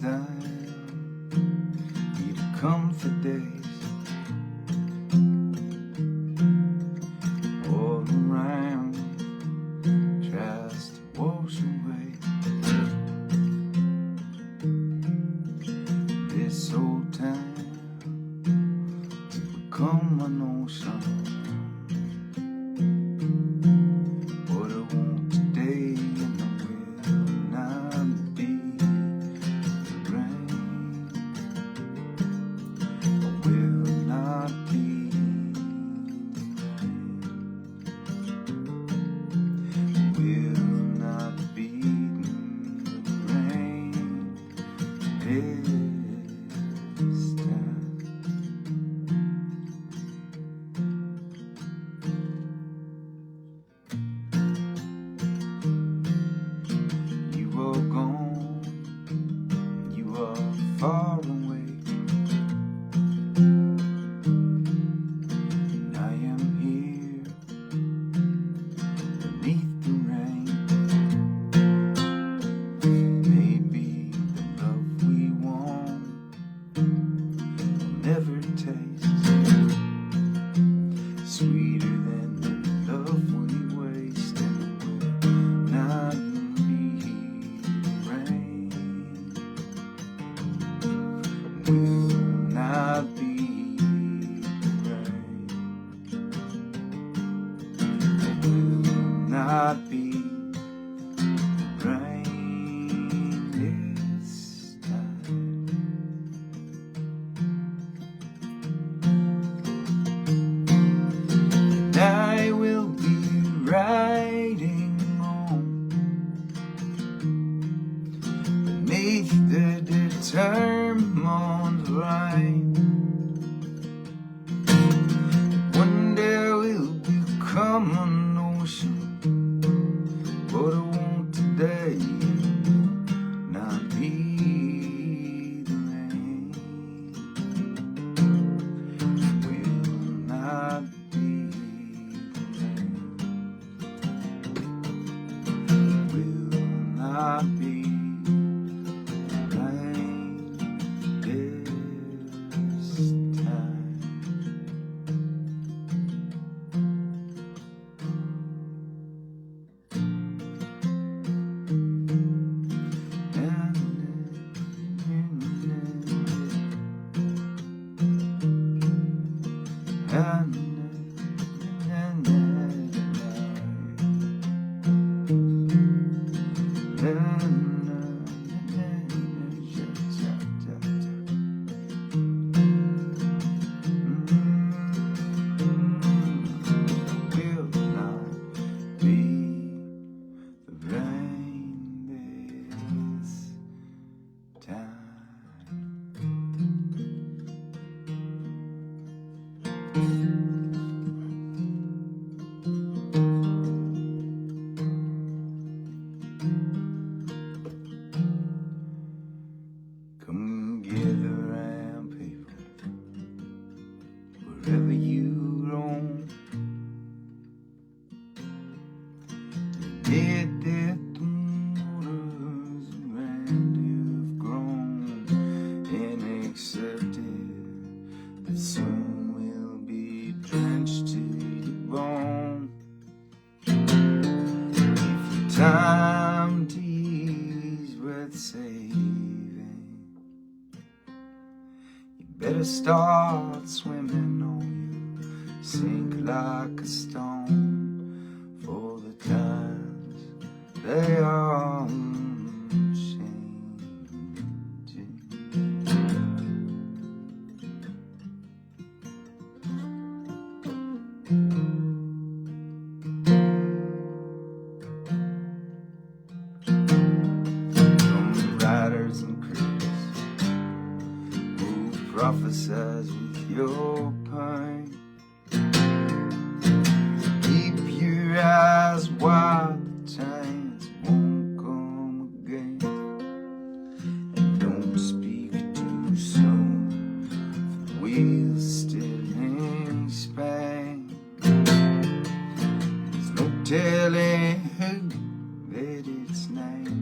down, need to come for days, all around tries to wash away this old town to become an ocean. What I want today, and I will not be the rain. I will not be the rain. Will not be the rain this time. You are gone, you are far away, and I am here beneath the rain. Maybe the love we want will never taste sweeter than the love we waste, and will not be rain. Will not be rain. Will not be rain this time. And I will be riding on beneath the determined line. One day we'll become an ocean. What I want today will not be the rain. Will not be the rain. Will not be the rain this time. Will not be the rain this time. Come gather round, people, wherever you roam. Get that the waters around you've grown, and accepted that soon will be drenched to the bone. If your time to ease worth saving, you better start swimming or you sink like a stone. For the times they are changing. From the writers and critics who prophesize with your pain, keep your eyes wide, the chance won't come again. And don't speak too soon, for we're still in Spain. There's no telling who that it's naming.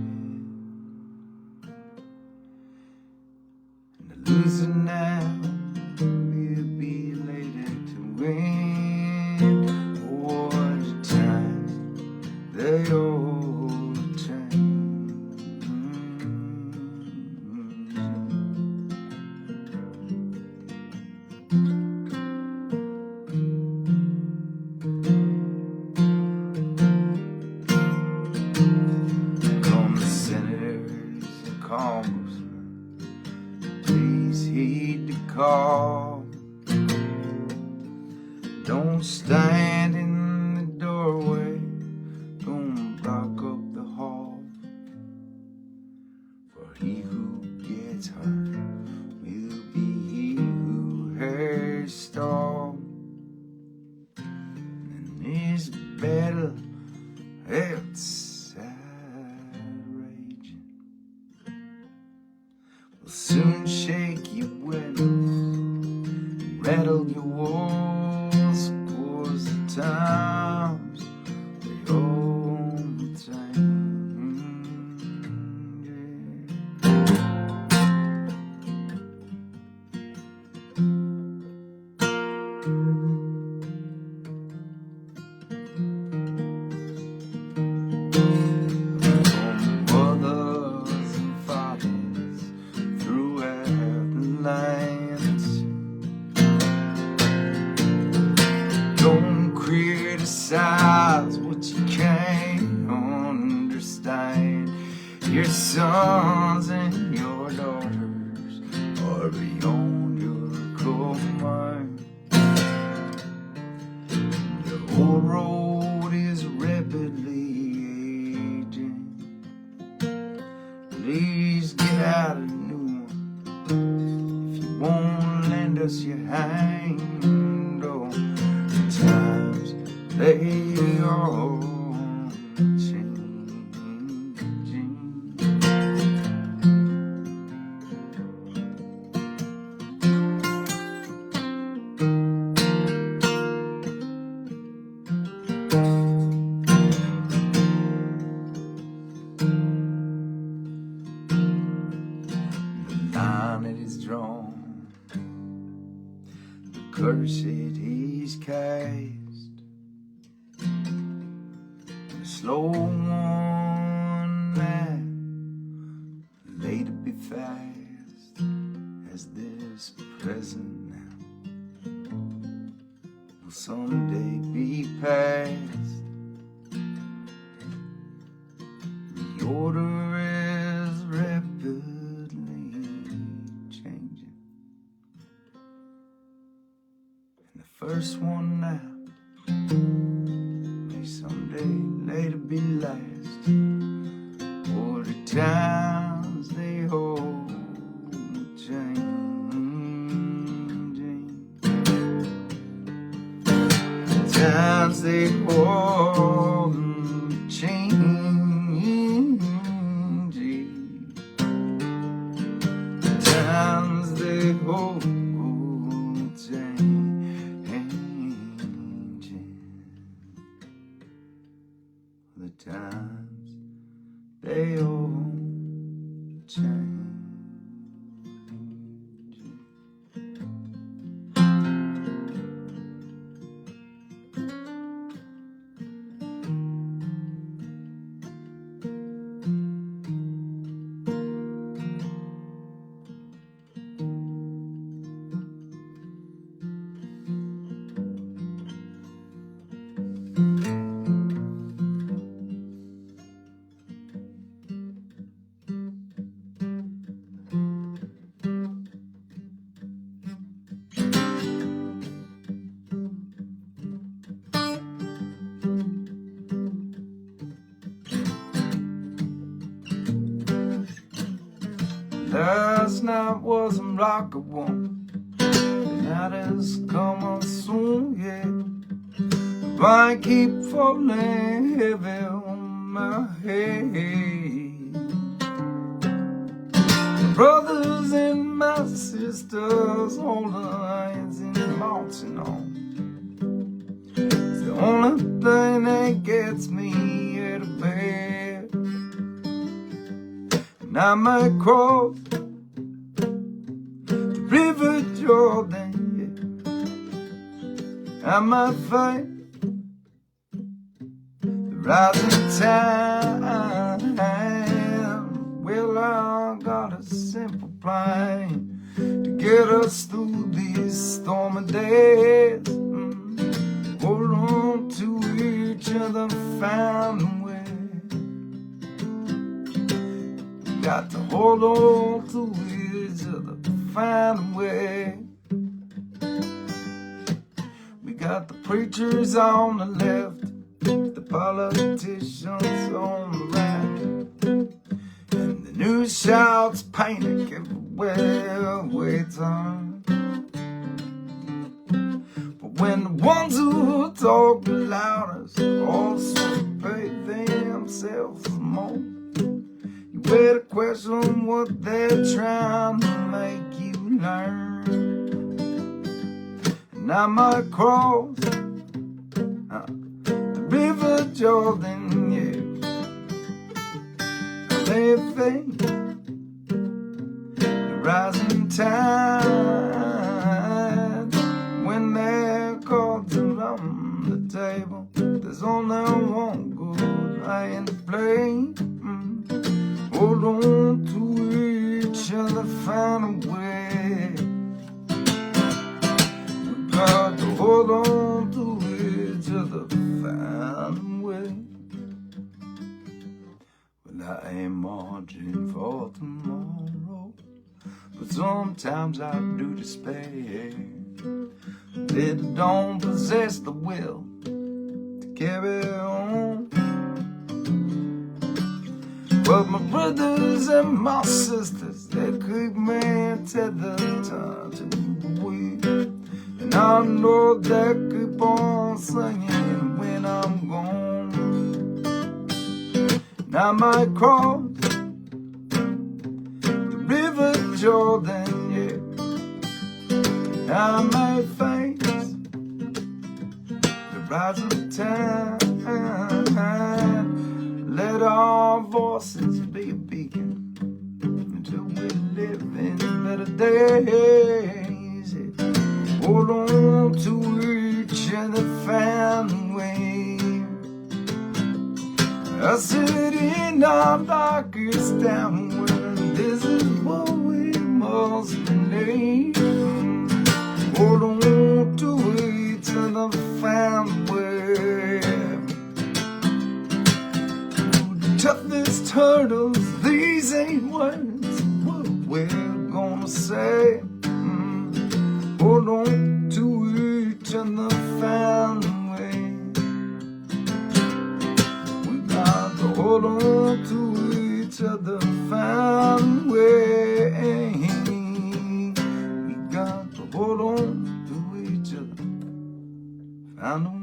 call. Don't stand in the doorway, don't block up the hall. For he who gets hurt will be he who has stalled. And this battle outside raging will soon shake your windows and rattle your walls, 'cause the times they all change. Mothers and fathers throughout the lands, don't criticize what you can't understand. Your sons and your daughters are beyond your command. The whole road is rapidly aging. Please get out a new one if you won't lend us your hand. Oh, the times they are changing. The line it is drawn, the curse it is cast, the slow one that later be fast as this present now will someday be past. The order is rapidly changing, and the first one now may someday later be last. For the times they hold changing, the times they hold changing, the times they hold changing, the times they all change. Last night was a block of one, the night has come on soon, yeah. The blind keep falling heavy on my head. My brothers and my sisters holding hands and marching on. It's the only thing that gets me out of bed. And I might cross the river Jordan, yeah. I might fight the rising tide. Well, I got a simple plan to get us through these stormy days. Hold on to each other, find a way. Got to hold on to each other, find a way. got the preachers on the left, the politicians on the right, and the news shouts panic everywhere we turn. But when the ones who talk the loudest also pay themselves more, you better question what they're trying to make you learn. And I might cross the river Jordan, yeah. They face the rising tide when they're called to run the table. There's only one good line to play. Hold on to each other, find a way. We got to hold on to each other, find a way. Well, I ain't marching for tomorrow, but sometimes I do despair that I don't possess the will to carry on. But my brothers and my sisters, they keep me tethered to the wheel, and I know they keep on singing when I'm gone. And I might cross the river Jordan, yeah. I may face the rising tide. Let our voices be a beacon until we live in better days. Hold on to each other, find a way. I said in our darkest hour, this is what we must believe. Hold on to each other, find a way. Toughest turtles, these ain't words what we're gonna say. Hold on to each other, find a way. We got to hold on to each other, find a way. We got to hold on to each other, find a way.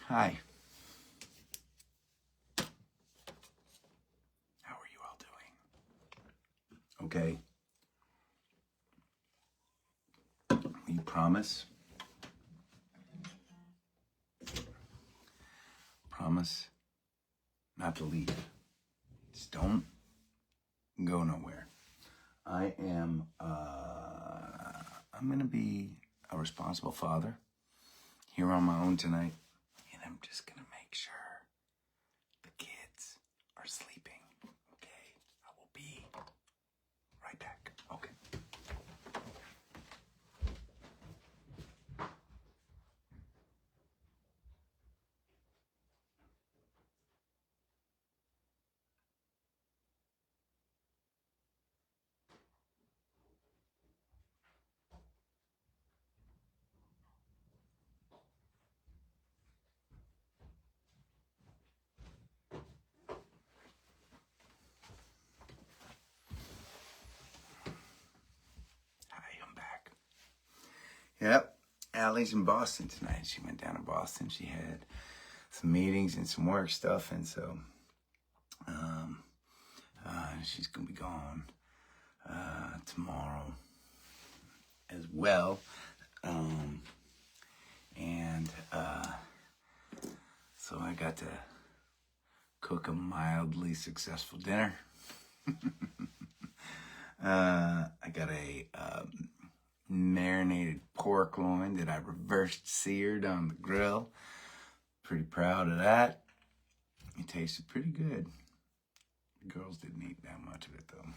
Hi. How are you all doing? Okay. Will you promise? Promise not to leave. Just don't go nowhere. I'm gonna be a responsible father here on my own tonight. And I'm just gonna make sure the kids are sleeping, okay? I will be right back, okay? I'm back. Yep, Allie's in Boston tonight. She went down to Boston. She had some meetings and some work stuff, and so she's gonna be gone tomorrow as well. So I got to cook a mildly successful dinner. I got a marinated pork loin that I reversed seared on the grill. Pretty proud of that. It tasted pretty good. The girls didn't eat that much of it though.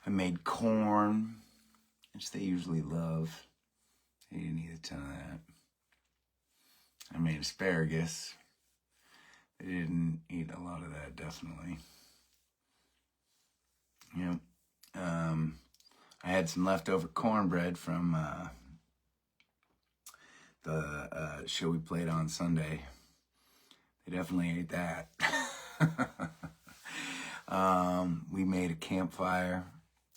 I made corn, which they usually love. They didn't eat a ton of that. I made asparagus. They didn't eat a lot of that, definitely. Yep. I had some leftover cornbread from the show we played on Sunday. They definitely ate that. We made a campfire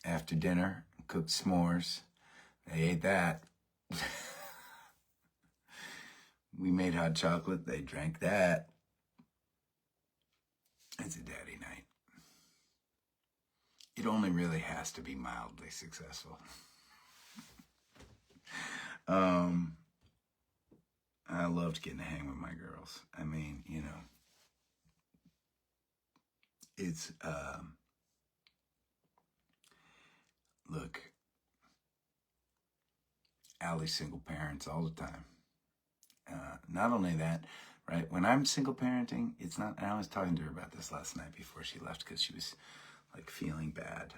after dinner, cooked s'mores. They ate that. We made hot chocolate. They drank that. It's a daddy night. It only really has to be mildly successful. I loved getting to hang with my girls. I mean, you know, it's, look, Allie's single parents all the time. Not only that, right, when I'm single parenting, it's not, and I was talking to her about this last night before she left because she was like feeling bad,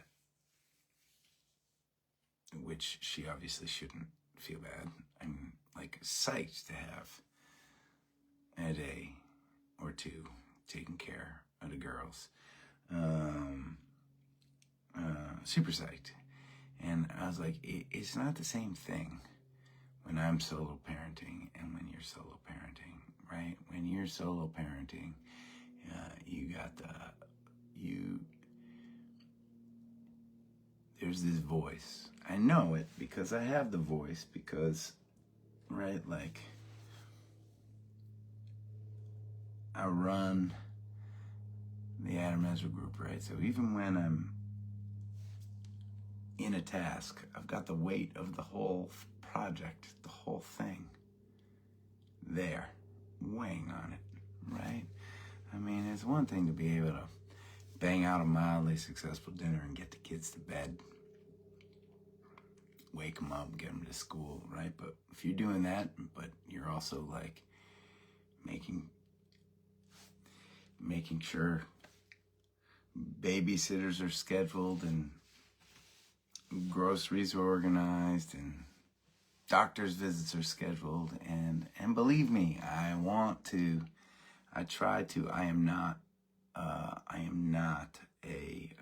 which she obviously shouldn't feel bad. I'm like psyched to have a day or two taking care of the girls. Super psyched. And I was like, it's not the same thing when I'm solo parenting and when you're solo parenting, right? When you're solo parenting, you got there's this voice. I know it because I have the voice because, right, like, I run the Ezra group, right? So even when I'm in a task, I've got the weight of the whole project, the whole thing there, weighing on it, right? I mean, it's one thing to be able to bang out a mildly successful dinner and get the kids to bed, wake them up, get them to school, right? But if you're doing that, but you're also like making sure babysitters are scheduled and groceries are organized and doctor's visits are scheduled, and believe me, I am not a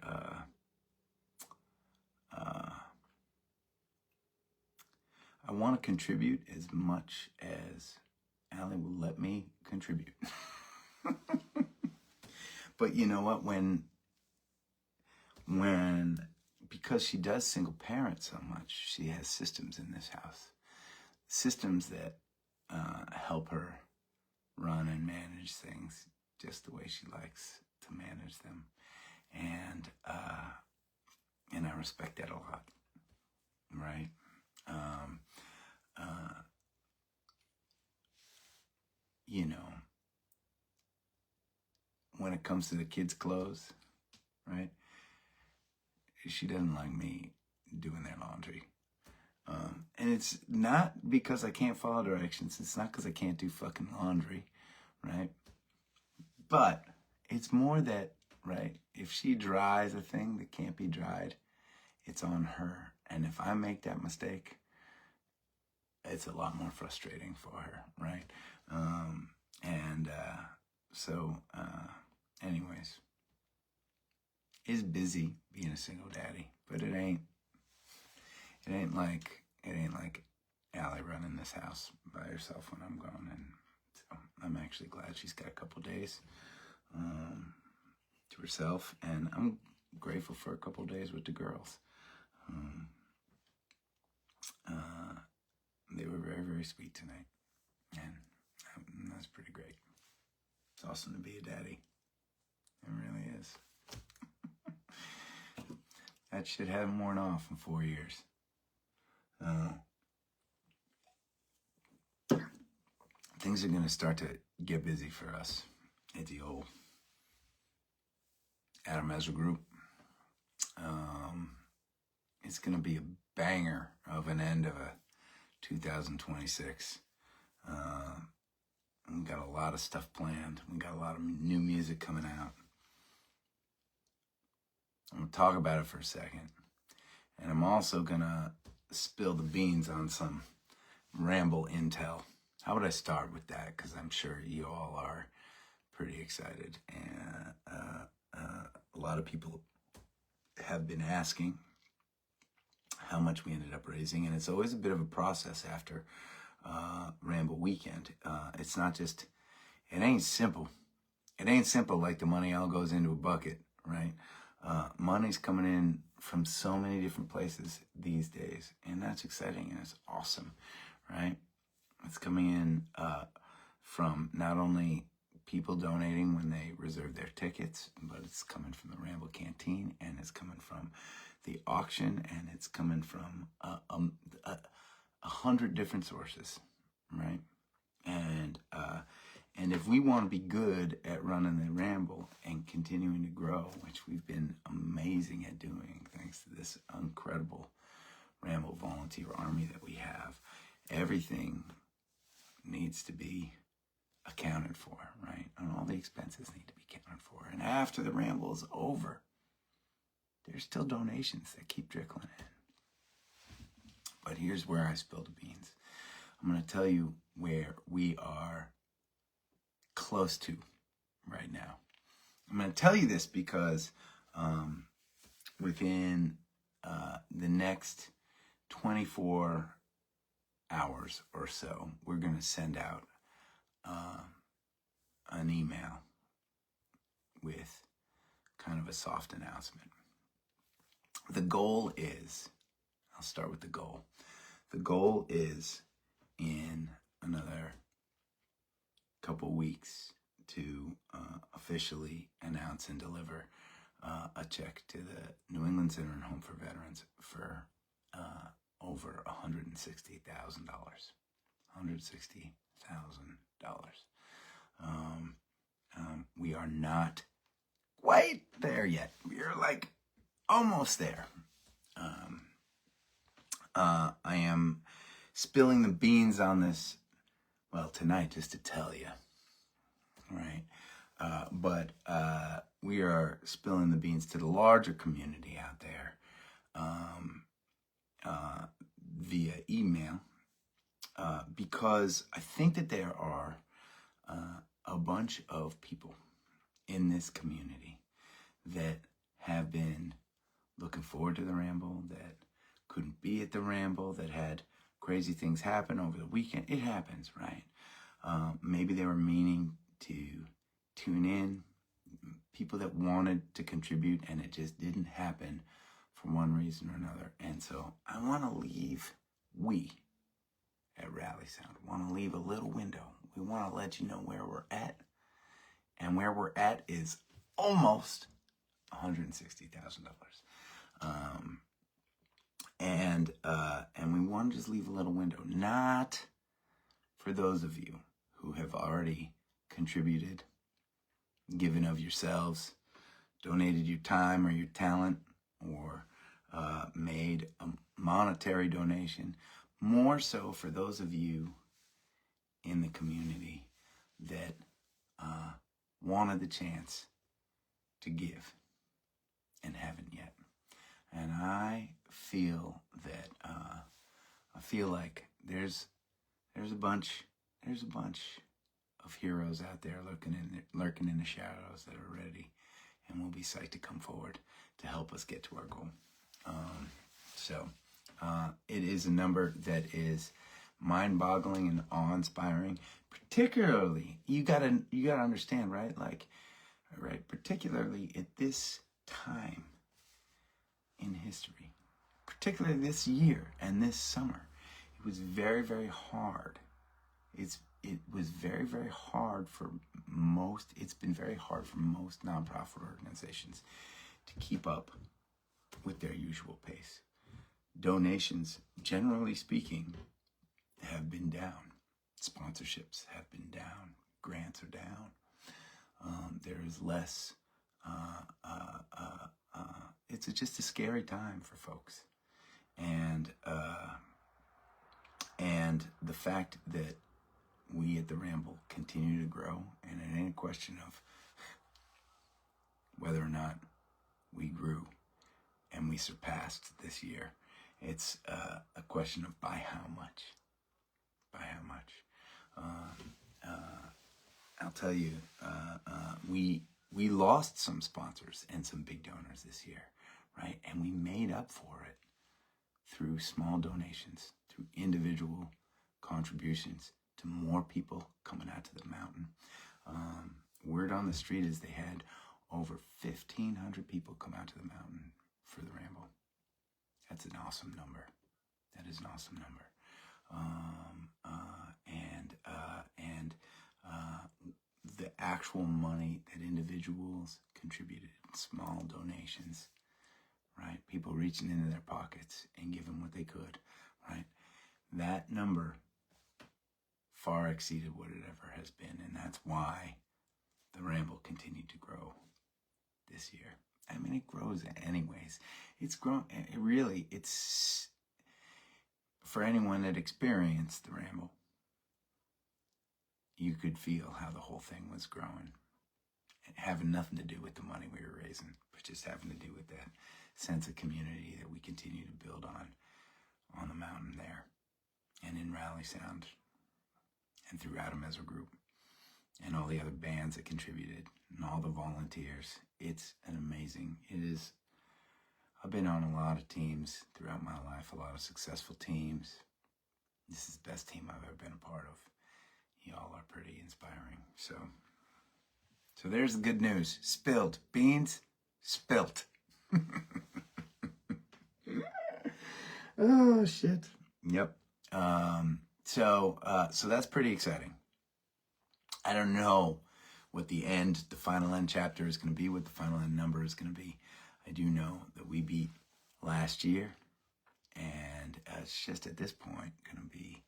I want to contribute as much as Allie will let me contribute. But you know what, when because she does single parent so much, she has systems in this house. Systems that help her run and manage things just the way she likes to manage them. And I respect that a lot, right? You know, when it comes to the kids' clothes, right? She doesn't like me doing their laundry. And it's not because I can't follow directions. It's not because I can't do fucking laundry, right? But it's more that, right, if she dries a thing that can't be dried, it's on her. And if I make that mistake, it's a lot more frustrating for her, right? Anyways, it's busy being a single daddy, but it ain't like Allie running this house by herself when I'm gone. And so I'm actually glad she's got a couple days to herself, and I'm grateful for a couple days with the girls. They were very, very sweet tonight, and that's pretty great. It's awesome to be a daddy. It really is. That shit hadn't worn off in 4 years. Things are going to start to get busy for us at the old Ezra group. It's going to be a banger of an end of a 2026. We got a lot of stuff planned. We got a lot of new music coming out. I'm going to talk about it for a second. And I'm also gonna spill the beans on some ramble intel. How would I start with that? Because I'm sure you all are pretty excited. And a lot of people have been asking how much we ended up raising. And it's always a bit of a process after Ramble Weekend. It's not just, it ain't simple. It ain't simple like the money all goes into a bucket, right? Money's coming in from so many different places these days, and that's exciting and it's awesome, right? It's coming in from not only people donating when they reserve their tickets, but it's coming from the Ramble Canteen, and it's coming from the auction, and it's coming from 100 different sources, right? And if we want to be good at running the Ramble and continuing to grow, which we've been amazing at doing thanks to this incredible Ramble volunteer army that we have, everything needs to be accounted for, right? And all the expenses need to be accounted for. And after the Ramble is over, there's still donations that keep trickling in. But here's where I spill the beans. I'm going to tell you where we are close to right now. I'm going to tell you this because within the next 24 hours or so, we're going to send out an email with kind of a soft announcement. The goal is, I'll start with the goal. The goal is in another couple weeks to officially announce and deliver a check to the New England Center and Home for Veterans for over $160,000. $160,000. We are not quite there yet. We are like almost there. I am spilling the beans on this, well, tonight, just to tell you, right? But we are spilling the beans to the larger community out there via email because I think that there are a bunch of people in this community that have been looking forward to the Ramble, that couldn't be at the Ramble, that had crazy things happen over the weekend. It happens, right? Maybe they were meaning to tune in, people that wanted to contribute, and it just didn't happen for one reason or another. And so I want to leave, we at Rally Sound want to leave a little window. We want to let you know where we're at. And where we're at is almost $160,000. And we want to just leave a little window, not for those of you who have already contributed, given of yourselves, donated your time or your talent, or made a monetary donation. More so for those of you in the community that wanted the chance to give and haven't yet. And I feel that like there's a bunch of heroes out there lurking in the shadows that are ready and will be psyched to come forward to help us get to our goal. So it is a number that is mind-boggling and awe-inspiring. Particularly, you gotta understand, right? Particularly at this time in history, particularly this year and this summer, it was very, very hard. It was very, very hard for most. It's been very hard for most nonprofit organizations to keep up with their usual pace. Donations, generally speaking, have been down. Sponsorships have been down. Grants are down. There is less. It's just a scary time for folks, and the fact that we at the Ramble continue to grow, and it ain't a question of whether or not we grew and we surpassed this year. It's a question of by how much. By how much. I'll tell you, we lost some sponsors and some big donors this year, right? And we made up for it through small donations, through individual contributions to more people coming out to the mountain. Word on the street is they had over 1,500 people come out to the mountain for the Ramble. That's an awesome number. That is an awesome number. The actual money that individuals contributed, small donations, right? People reaching into their pockets and giving what they could, right? That number far exceeded what it ever has been, and that's why the Ramble continued to grow this year. I mean, it grows anyways. It's grown, it's for anyone that experienced the Ramble, you could feel how the whole thing was growing. Having nothing to do with the money we were raising, but just having to do with that sense of community that we continue to build on the mountain there, and in Rally Sound, and throughout the Ezra group, and all the other bands that contributed, and all the volunteers. It's an amazing, I've been on a lot of teams throughout my life, a lot of successful teams. This is the best team I've ever been a part of. Y'all are pretty inspiring. So there's the good news. Spilled. Beans, spilt. Oh, shit. Yep. So that's pretty exciting. I don't know what the final end chapter is going to be, what the final end number is going to be. I do know that we beat last year, and it's just at this point going to be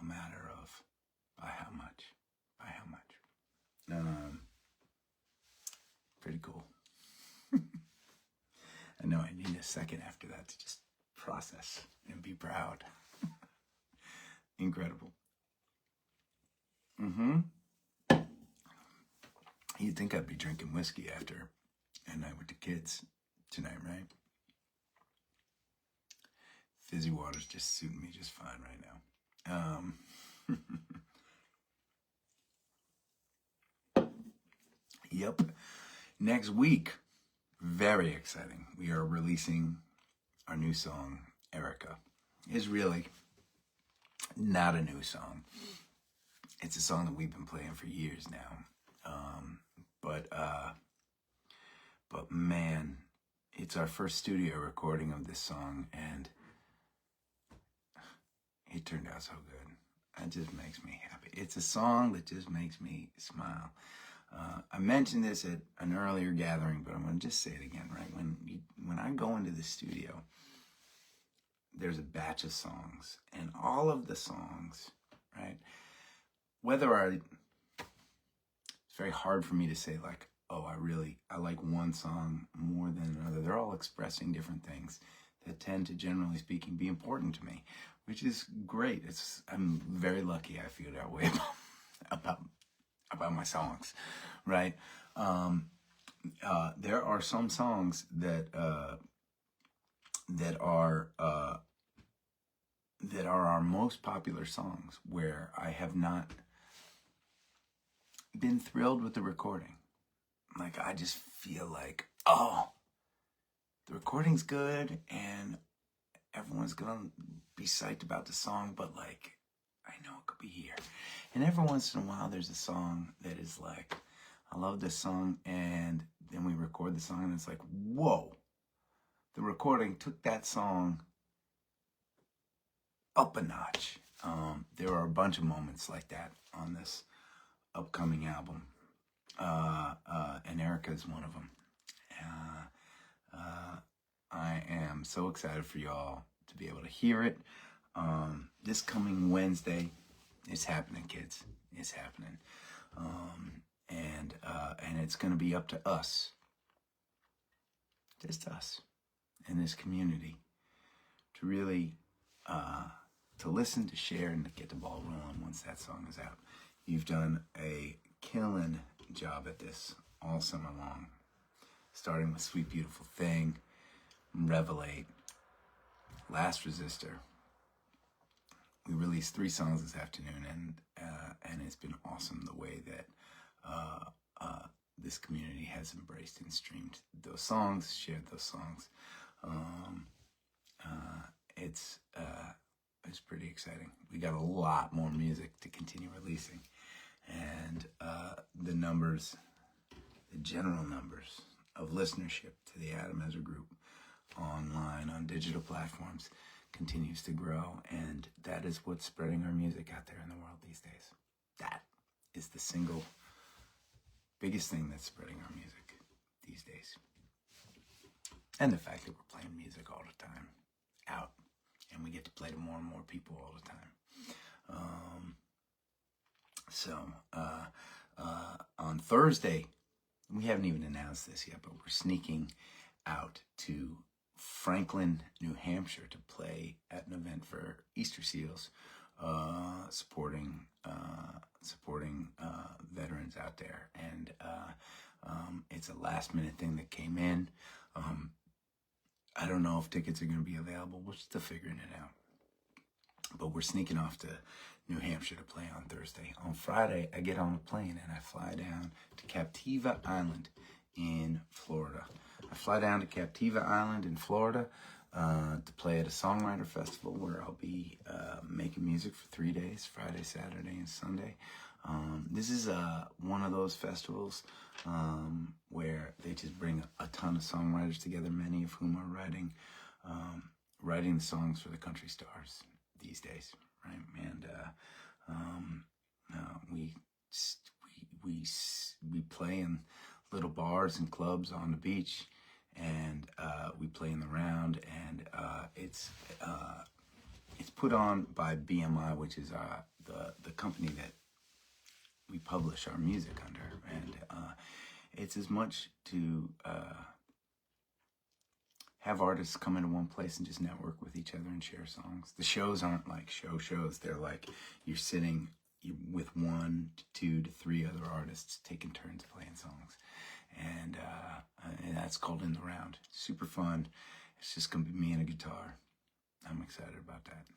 a matter of by how much. Pretty cool. I know I need a second after that to just process and be proud. Incredible. You'd think I'd be drinking whiskey after a night with the kids tonight, right? Fizzy water's just suiting me just fine right now. Yep. Next week, very exciting. We are releasing our new song, Erica. It's really not a new song. It's a song that we've been playing for years now. But man, it's our first studio recording of this song, and it turned out so good. It just makes me happy. It's a song that just makes me smile. I mentioned this at an earlier gathering, but I'm going to just say it again, right? When I go into the studio, there's a batch of songs, and all of the songs, right? It's very hard for me to say like, oh, I like one song more than another. They're all expressing different things that tend to, generally speaking, be important to me, which is great. I'm very lucky I feel that way about my songs, right? There are some songs that are our most popular songs where I have not been thrilled with the recording. Like, I just feel like, oh, the recording's good and everyone's gonna be psyched about the song, but like, I know it could be here. And every once in a while there's a song that is like, I love this song, and then we record the song and it's like, whoa, the recording took that song up a notch. There are a bunch of moments like that on this upcoming album, and Erica is one of them. I am so excited for y'all to be able to hear it. This coming Wednesday, it's happening, kids. It's happening, and it's going to be up to us, just us, in this community, to really to listen, to share, and to get the ball rolling once that song is out. You've done a killing job at this all summer long, starting with Sweet Beautiful Thing, Revelate, Last Resistor. We released 3 songs this afternoon, and it's been awesome the way that this community has embraced and streamed those songs, shared those songs. It's pretty exciting. We got a lot more music to continue releasing, and the general numbers of listenership to the Adam Ezra Group online on digital platforms continues to grow, and that is what's spreading our music out there in the world these days. That is the single biggest thing that's spreading our music these days. And the fact that we're playing music all the time out, and we get to play to more and more people all the time. On Thursday, we haven't even announced this yet, but we're sneaking out to Franklin, New Hampshire to play at an event for Easter Seals, supporting veterans out there. And it's a last minute thing that came in. I don't know if tickets are going to be available. We're still figuring it out. But we're sneaking off to New Hampshire to play on Thursday. On Friday, I get on a plane and I fly down to Captiva Island in Florida. I fly down to Captiva Island in Florida to play at a songwriter festival where I'll be making music for 3 days, Friday, Saturday, and Sunday. This is one of those festivals where they just bring a ton of songwriters together, many of whom are writing the songs for the country stars these days, right? And we play in little bars and clubs on the beach, and we play in the round, and it's put on by BMI, which is the company that we publish our music under, and it's as much to have artists come into one place and just network with each other and share songs. The shows aren't like shows. They're like you're sitting with 1 to 2 to 3 other artists taking turns playing songs. And that's called In the Round. Super fun. It's just going to be me and a guitar. I'm excited about that.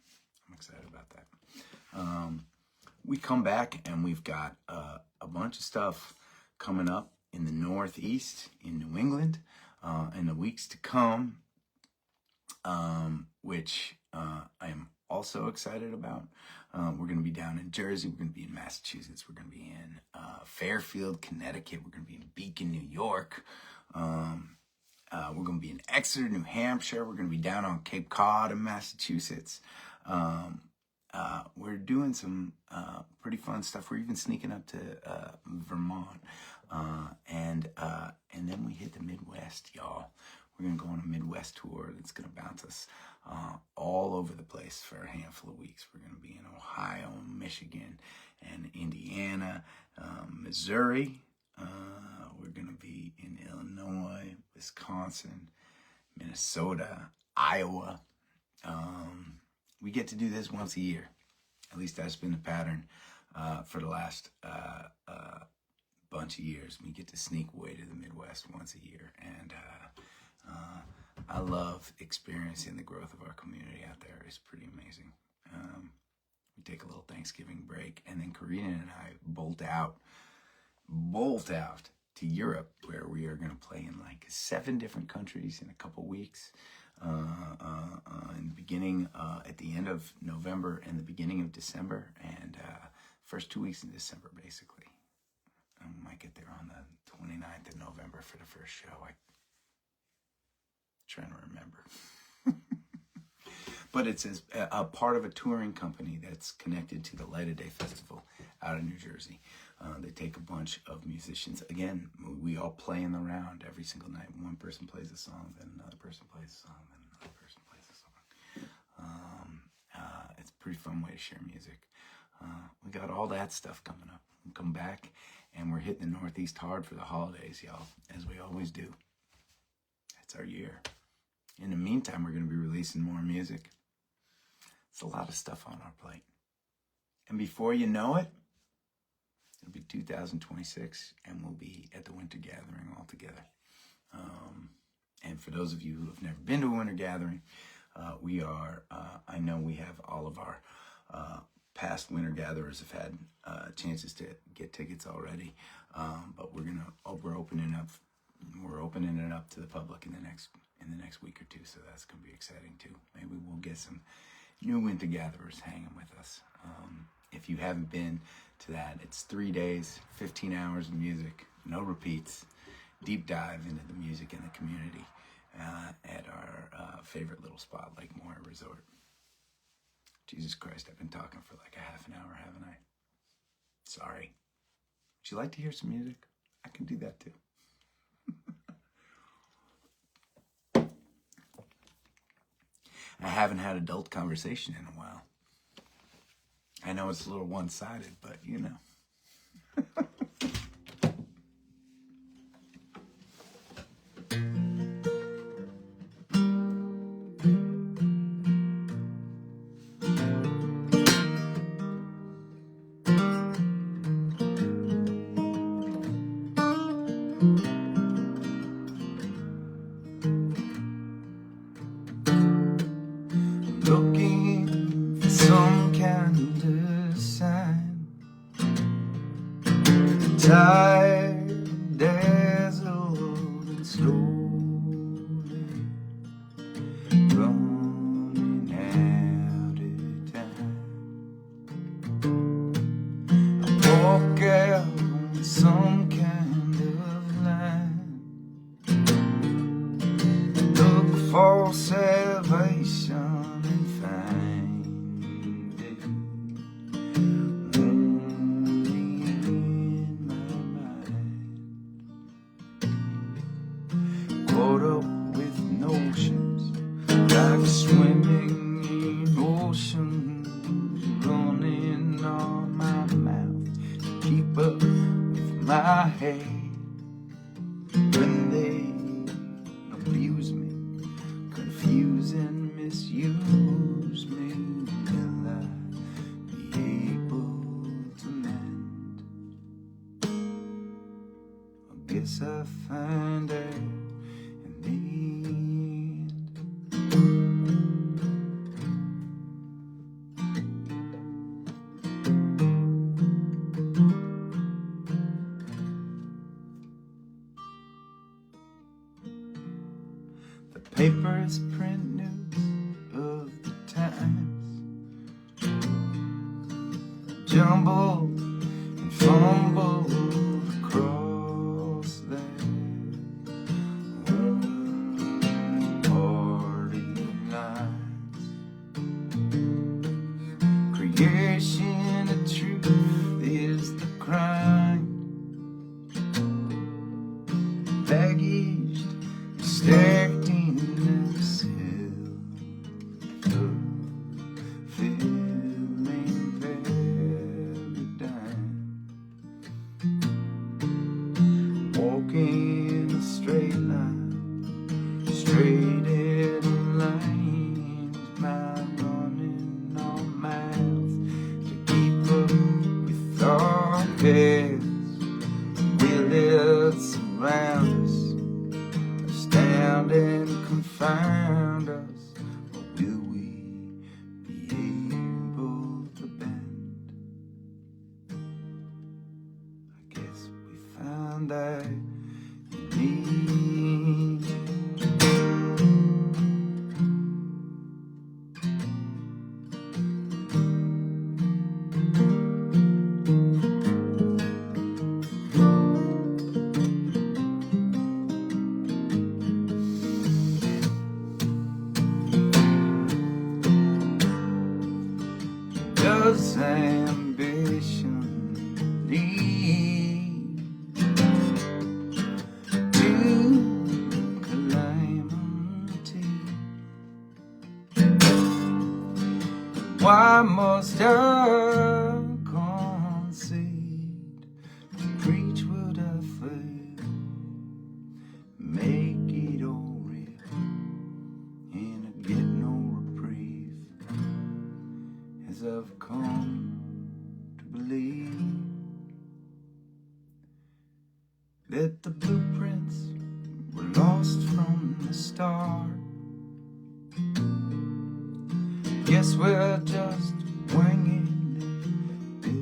We come back and we've got a bunch of stuff coming up in the Northeast, in New England, in the weeks to come, which I am also excited about. We're going to be down in Jersey. We're going to be in Massachusetts. We're going to be in Fairfield, Connecticut. We're going to be in Beacon, New York. We're going to be in Exeter, New Hampshire. We're going to be down on Cape Cod in Massachusetts. We're doing some pretty fun stuff. We're even sneaking up to Vermont. And then we hit the Midwest, y'all. We're going to go on a Midwest tour that's going to bounce us all over the place for a handful of weeks. We're going to be in Ohio, Michigan, and Indiana, Missouri. We're going to be in Illinois, Wisconsin, Minnesota, Iowa. We get to do this once a year. At least that's been the pattern for the last bunch of years. We get to sneak away to the Midwest once a year, and I love experiencing the growth of our community out there. It's pretty amazing. We take a little Thanksgiving break, and then Karina and I bolt out to Europe, where we are going to play in like 7 different countries in a couple weeks. In the beginning, at the end of November and the beginning of December, and first 2 weeks in December, basically. I might get there on the 29th of November for the first show. I'm trying to remember. But it's as a part of a touring company that's connected to the Light of Day Festival out of New Jersey. They take a bunch of musicians. Again, we all play in the round every single night. One person plays a song, then another person plays a song, then another person plays a song. It's a pretty fun way to share music. We got all that stuff coming up. We'll come back, and we're hitting the Northeast hard for the holidays, y'all, as we always do. That's our year. In the meantime, we're going to be releasing more music. It's a lot of stuff on our plate. And before you know it, it'll be 2026, and we'll be at the Winter Gathering all together. And for those of you who have never been to a winter gathering, we are, I know we have all of our past winter gatherers have had chances to get tickets already, but we're opening it up to the public in the next week or two, so that's gonna be exciting too. Maybe we'll get some new winter gatherers hanging with us. If you haven't been to that, it's 3 days, 15 hours of music, no repeats, deep dive into the music and the community at our favorite little spot, Lake Moore Resort. Jesus Christ, I've been talking for like a half an hour, haven't I? Sorry. Would you like to hear some music? I can do that too. I haven't had adult conversation in a while. I know it's a little one-sided, but you know. Looking for some kind of sign. The tide has rolling slowly, running out of time. I walk out on some kind of line, look for salvation. Caught up with notions, like swimming in oceans, running on my mouth to keep up with my head. When they abuse me, confuse and misuse me, will I be able to mend? I guess I find out in the end. The papers print news of the times, jumble and fumble across their party lines. Creation of truth is the crime, baggage stacked in the cell, filling paradigm. Walking a straight line, straight lines, my running on mouths to keep up with our heads. Will it surround us, astound and confound us, or will we be able to bend? I guess we found that in the end. Does ambition lead to calamity? Why must I concede to preach what I feel, make it all real, and I get no reprieve, as I've come to believe that the blueprints we're lost from the start. Guess we're just winging it,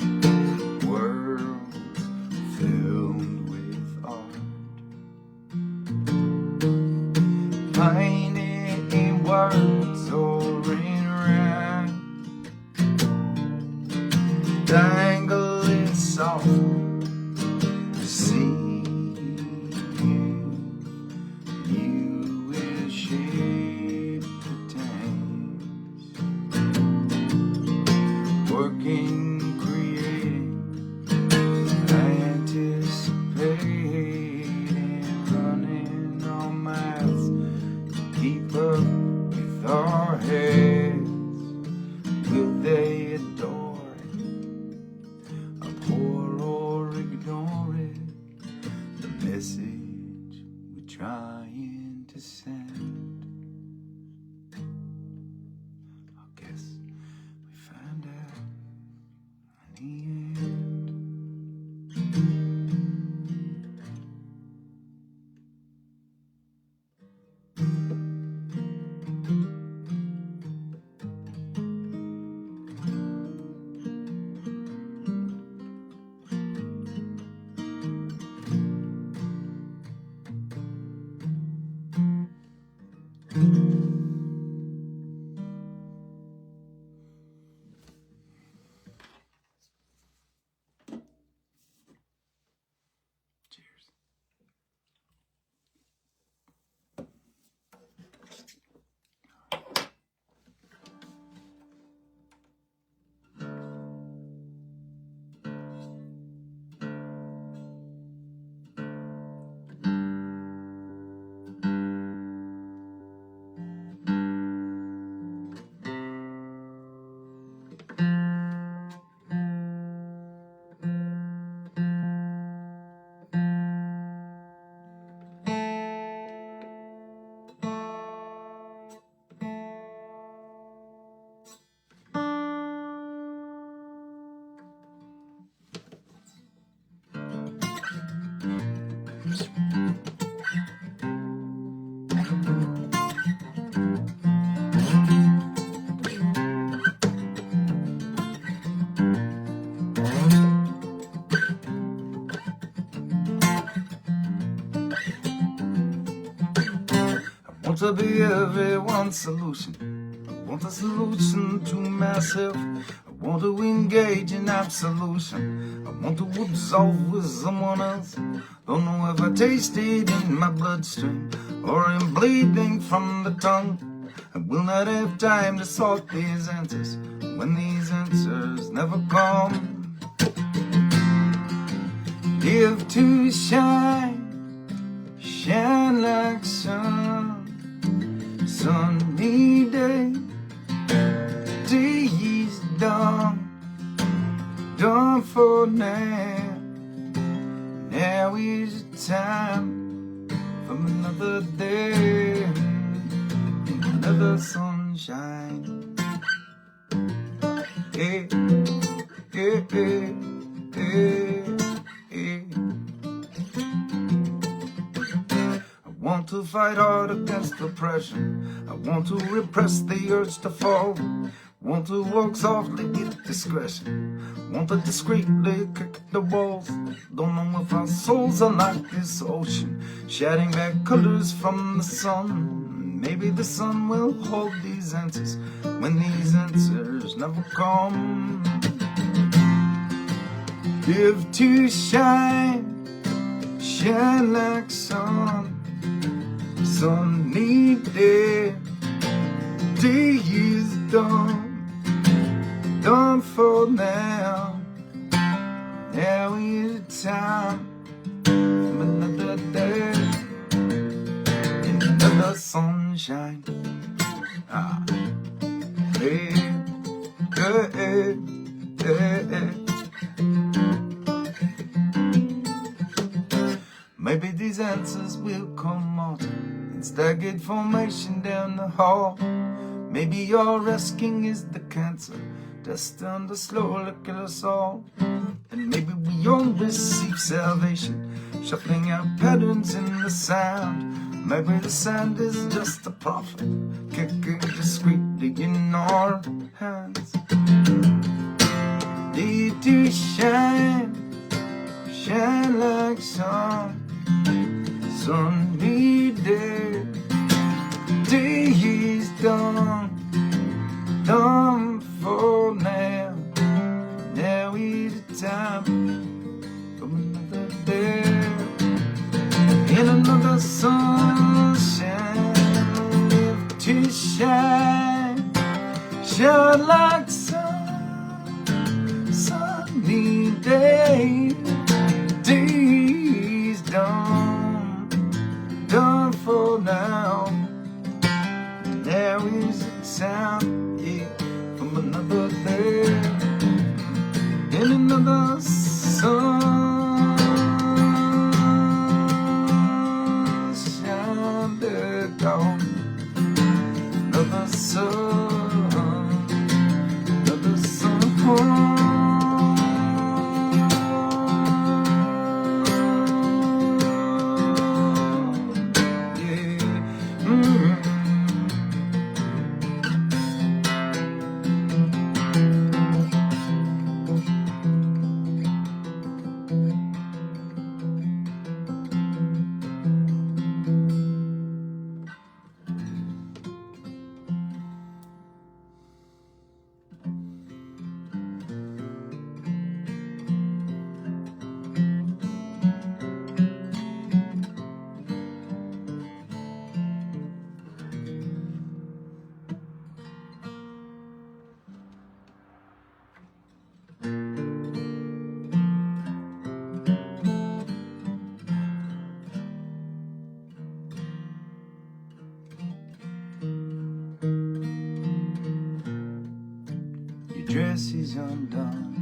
building worlds filled with art. Painted in words or in rhyme, dangling soft to see. Working, creating, anticipating, running on miles to keep up with our heads. Will they adore it, abhor or ignore it, the message we're trying to send? I guess we find out in the end. Cheers. I want to be everyone's solution. I want a solution to myself. I want to engage in absolution. I want to absolve with someone else. Don't know if I taste it in my bloodstream or I'm bleeding from the tongue. I will not have time to sort these answers when these answers never come. Live to shine, shine like sun. Sunny day, day is done, done for now. Now is the time from another day, another sunshine. Hey, hey, hey, hey, hey. I want to fight hard against oppression. I want to repress the urge to fall. Want to walk softly with discretion. Want to discreetly kick the walls. Don't know if our souls are like this ocean, shedding back colors from the sun. Maybe the sun will hold these answers when these answers never come. Live to shine, shine like sun. Sunny day, day is done, done for now. Now is the time from another day, in another sunshine. Ah, hey, hey, hey, hey, hey. Maybe these answers will come out in staggered formation down the hall. Maybe your asking is the cancer destined to slowly kill us all. And maybe we all receive salvation, shuffling out patterns in the sound. Maybe the sound is just a prophet kicking discreetly in our hands. Need to shine, shine like some sunny day. Day is done, done for now. Now is the time for another day. In another sunshine, live to shine, shine like sun, sunny day. Day's done, done for now. Now is the time, yeah, from another day. In another sunshine, the dawn. Another sun, another sun. Dress is undone,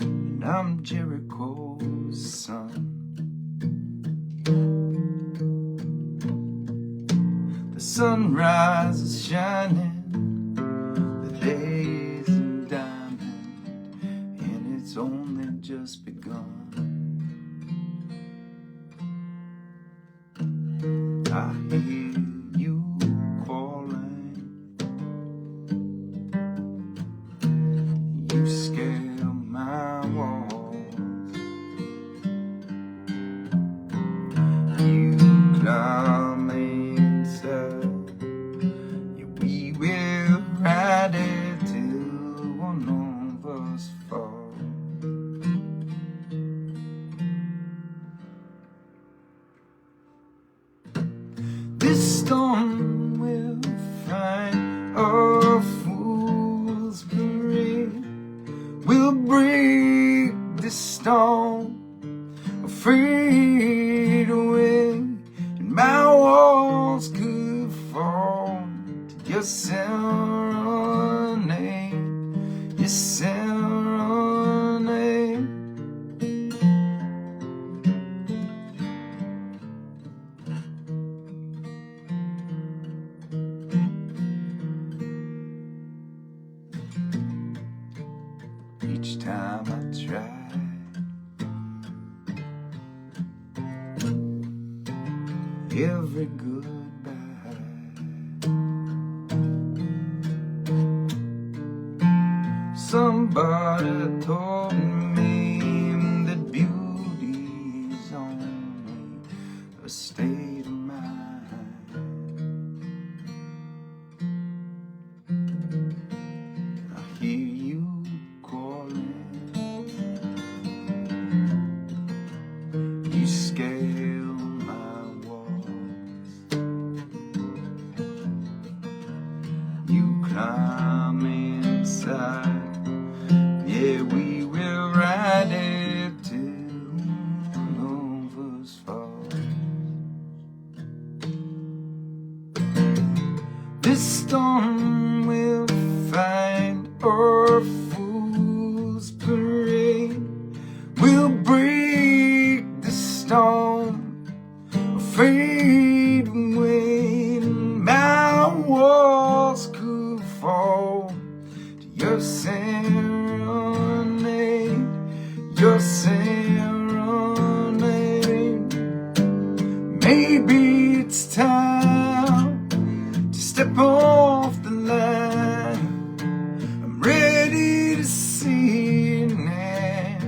and I'm Jericho's son. The sunrise is shining, the day is a diamond, and it's only just begun. I hear you calling, you scale my walls, you climb inside, yeah, we will ride it till one of us falls. This storm will find a fool's parade. We'll break the storm, fade away, and my walls could fall to your serenade, your serenade. Each time I try, every goodbye, somebody told me that beauty's only a state of mind. I hear you calling, you scale my walls, you climb inside, yeah, we will ride it till one of us falls. This storm will find our fool's parade. We'll break the storm, fade away, and my walls could fall to your serenade, your serenade. Maybe it's time to step off the line. I'm ready to see it now.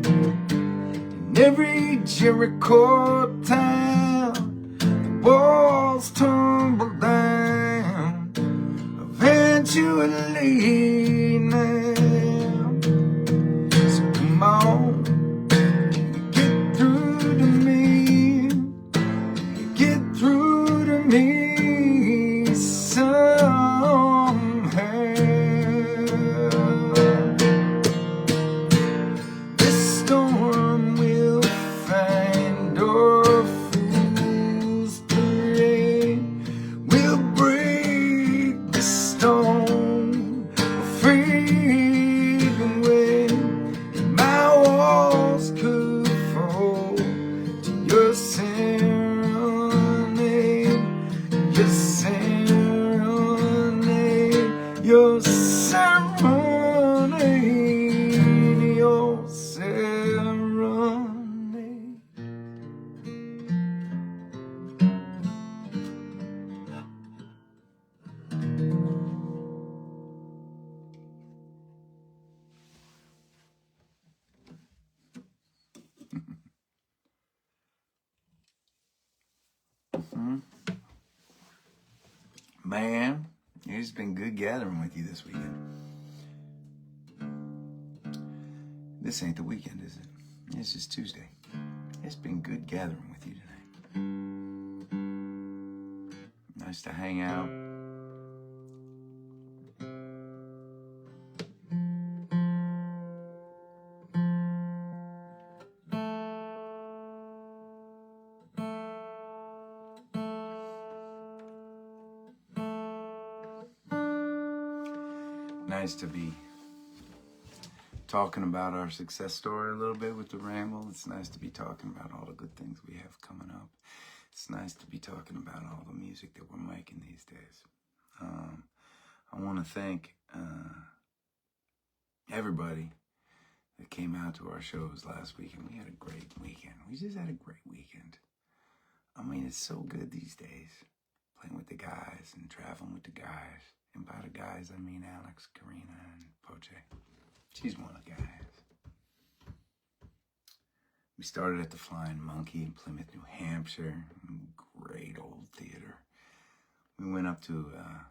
In every Jericho town, the walls tumble down eventually now. So come on, get through to me, get through to me somehow. This storm will find our fools parade. We'll break the stone, we'll fade away. My walls could fall to your serenade, your serenade, your serenade, your serenade. Man, it's been good gathering with you this weekend. This ain't the weekend, is it? It's just Tuesday. It's been good gathering with you tonight. Nice to hang out. Nice to be talking about our success story a little bit with the ramble. It's nice to be talking about all the good things we have coming up. It's nice to be talking about all the music that we're making these days. I want to thank everybody that came out to our shows last weekend. We had a great weekend. We just had a great weekend. I mean, it's so good these days, playing with the guys and traveling with the guys. And by the guys, I mean Alex, Karina, and Poche. She's one of the guys. We started at the Flying Monkey in Plymouth, New Hampshire. Great old theater. We went up to a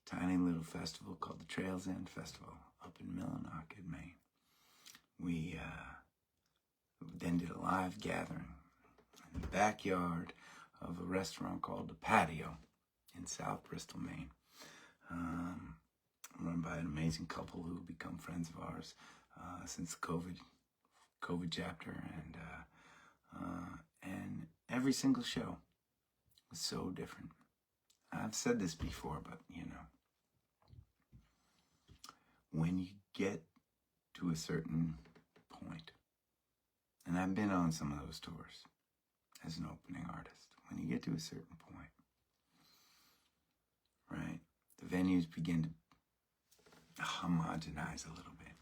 tiny little festival called the Trails End Festival up in Millinock in Maine. We then did a live gathering in the backyard of a restaurant called The Patio in South Bristol, Maine. Run by an amazing couple who have become friends of ours since the COVID chapter, and every single show was so different. I've said this before, but you know, when you get to a certain point, and I've been on some of those tours as an opening artist, when you get to a certain point, right, the venues begin to homogenize a little bit,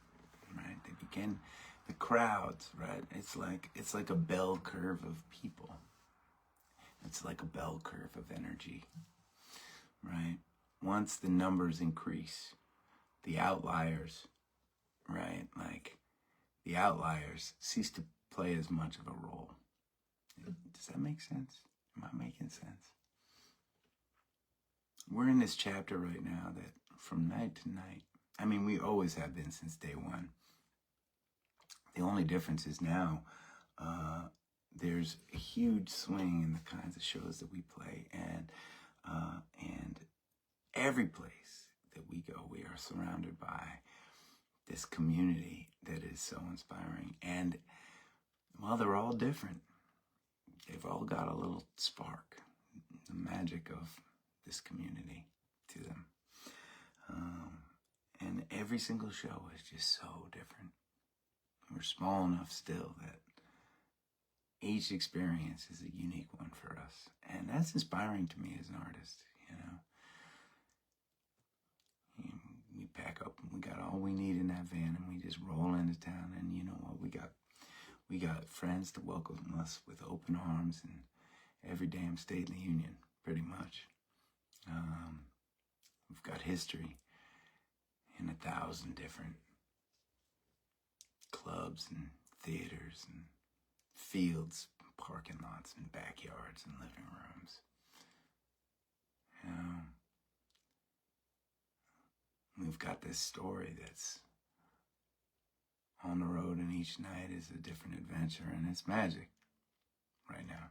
right? They begin, the crowds, right? It's like a bell curve of people. It's like a bell curve of energy, right? Once the numbers increase, the outliers, right? Like the outliers cease to play as much of a role. Does that make sense? Am I making sense? We're in this chapter right now that from night to night, I mean, we always have been since day one. The only difference is now there's a huge swing in the kinds of shows that we play, and every place that we go, we are surrounded by this community that is so inspiring. And while they're all different, they've all got a little spark, the magic of this community to them. And every single show is just so different. We're small enough still that each experience is a unique one for us. And that's inspiring to me as an artist, you know. We pack up and We got all we need in that van, and we just roll into town. And you know what? We got friends to welcome us with open arms in every damn state in the union, pretty much. We've got history in 1,000 different clubs and theaters and fields, parking lots and backyards and living rooms. We've got this story that's on the road, and each night is a different adventure, and it's magic right now.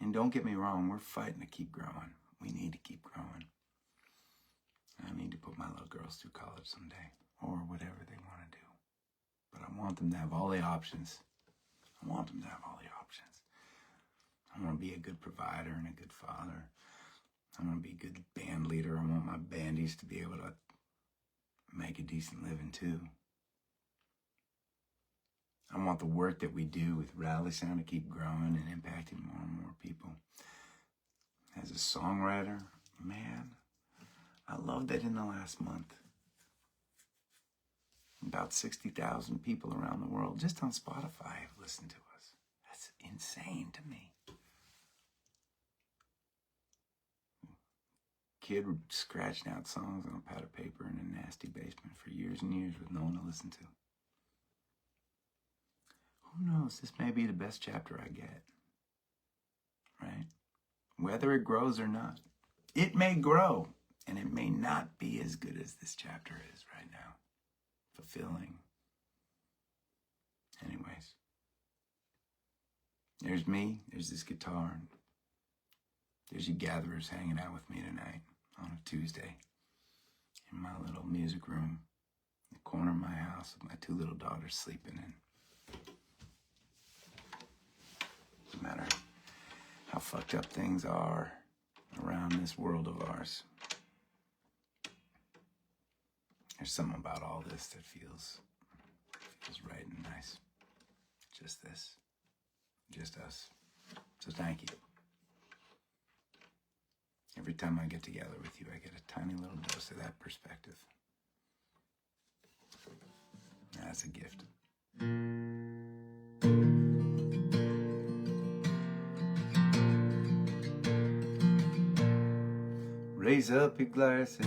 And don't get me wrong, we're fighting to keep growing. We need to keep growing. I need to put my little girls through college someday, or whatever they want to do. But I want them to have all the options. I want them to have all the options. I want to be a good provider and a good father. I want to be a good band leader. I want my bandies to be able to make a decent living too. I want the work that we do with Rally Sound to keep growing and impacting more and more people. As a songwriter, man, I love that in the last month, about 60,000 people around the world, just on Spotify, have listened to us. That's insane to me. Kid scratching out songs on a pad of paper in a nasty basement for years and years with no one to listen to. Who knows, this may be the best chapter I get, right? Whether it grows or not. It may grow, and it may not be as good as this chapter is right now. Fulfilling. Anyways. There's me, there's this guitar, and there's you gatherers hanging out with me tonight on a Tuesday in my little music room in the corner of my house with my 2 little daughters sleeping in. No matter how fucked up things are around this world of ours, there's something about all this that feels right and nice. Just this. Just us. So thank you. Every time I get together with you, I get a tiny little dose of that perspective. That's a gift. Raise up your glasses.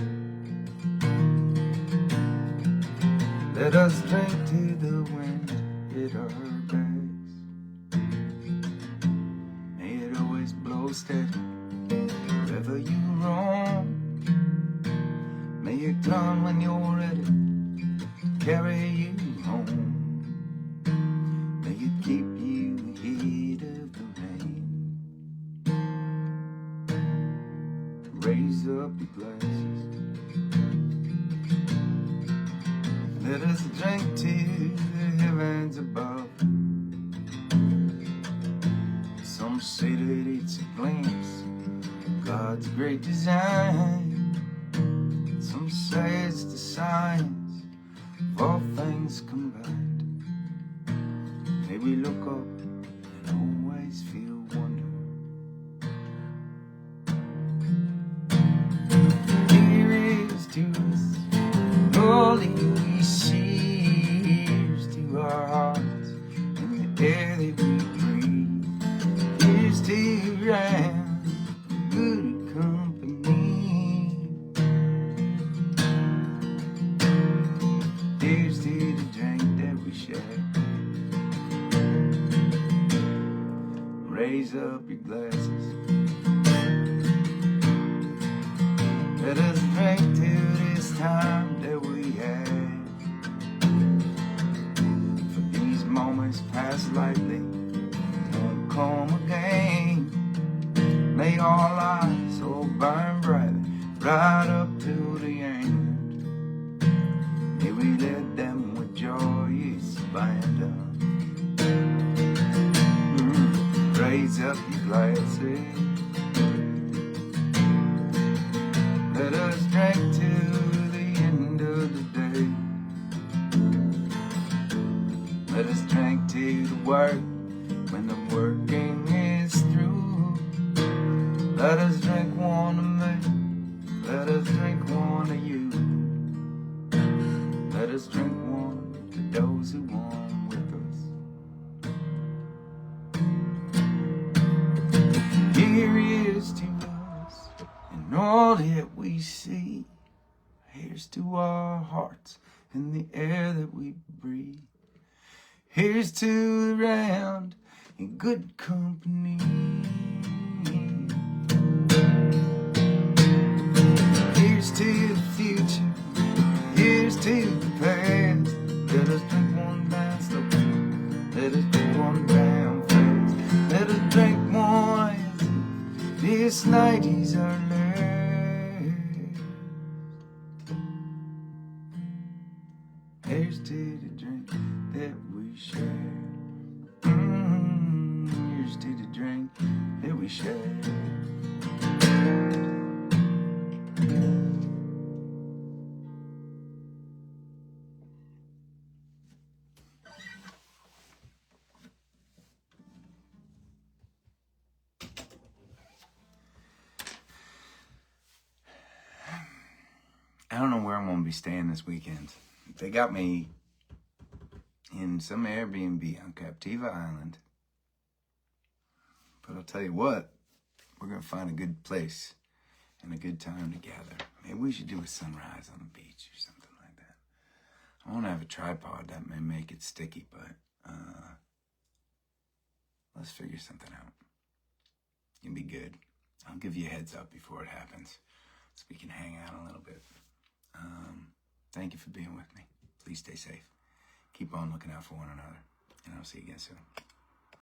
Let us drink to the wind hit our backs. May it always blow steady wherever you roam. May it come when you're ready, carry you home. May it keep you heat of the rain. Raise up your glasses. Let us drink to the heavens above. Some say that it's a glimpse of God's great design. Some say it's the signs of all things combined. May we look up and always feel wonder. Here is to us, holy seas to our hearts in the air that we breathe. Here's to rain, good company. Here's to the drink that we share. Raise up your glasses. Let us drink to this time that we had. For these moments pass lightly, won't come again. May our lives all burn brightly, right up to the end. May we let them with joyous abandon. Raise up your glasses. Let us drink to the end of the day. Let us drink to the work when the working is through. Let us drink one of me. Let us drink one of you. us drink one to those who want with us. Here is to us and all that we see. Here's to our hearts and the air that we breathe. Here's to the round in good company. Here's to the future. Here's to the past. Let us drink one down slow. Let us drink one down fast. Let us drink one. This night is our last. Here's to the drink that we share. Here's to the drink that we share. I don't know where I'm gonna be staying this weekend. They got me in some Airbnb on Captiva Island. But I'll tell you what, we're gonna find a good place and a good time together. Maybe we should do a sunrise on the beach or something like that. I wanna have a tripod that may make it sticky, but let's figure something out. It'll be good. I'll give you a heads up before it happens so we can hang out a little bit. Thank you for being with me. Please stay safe. Keep on looking out for one another. And I'll see you again soon.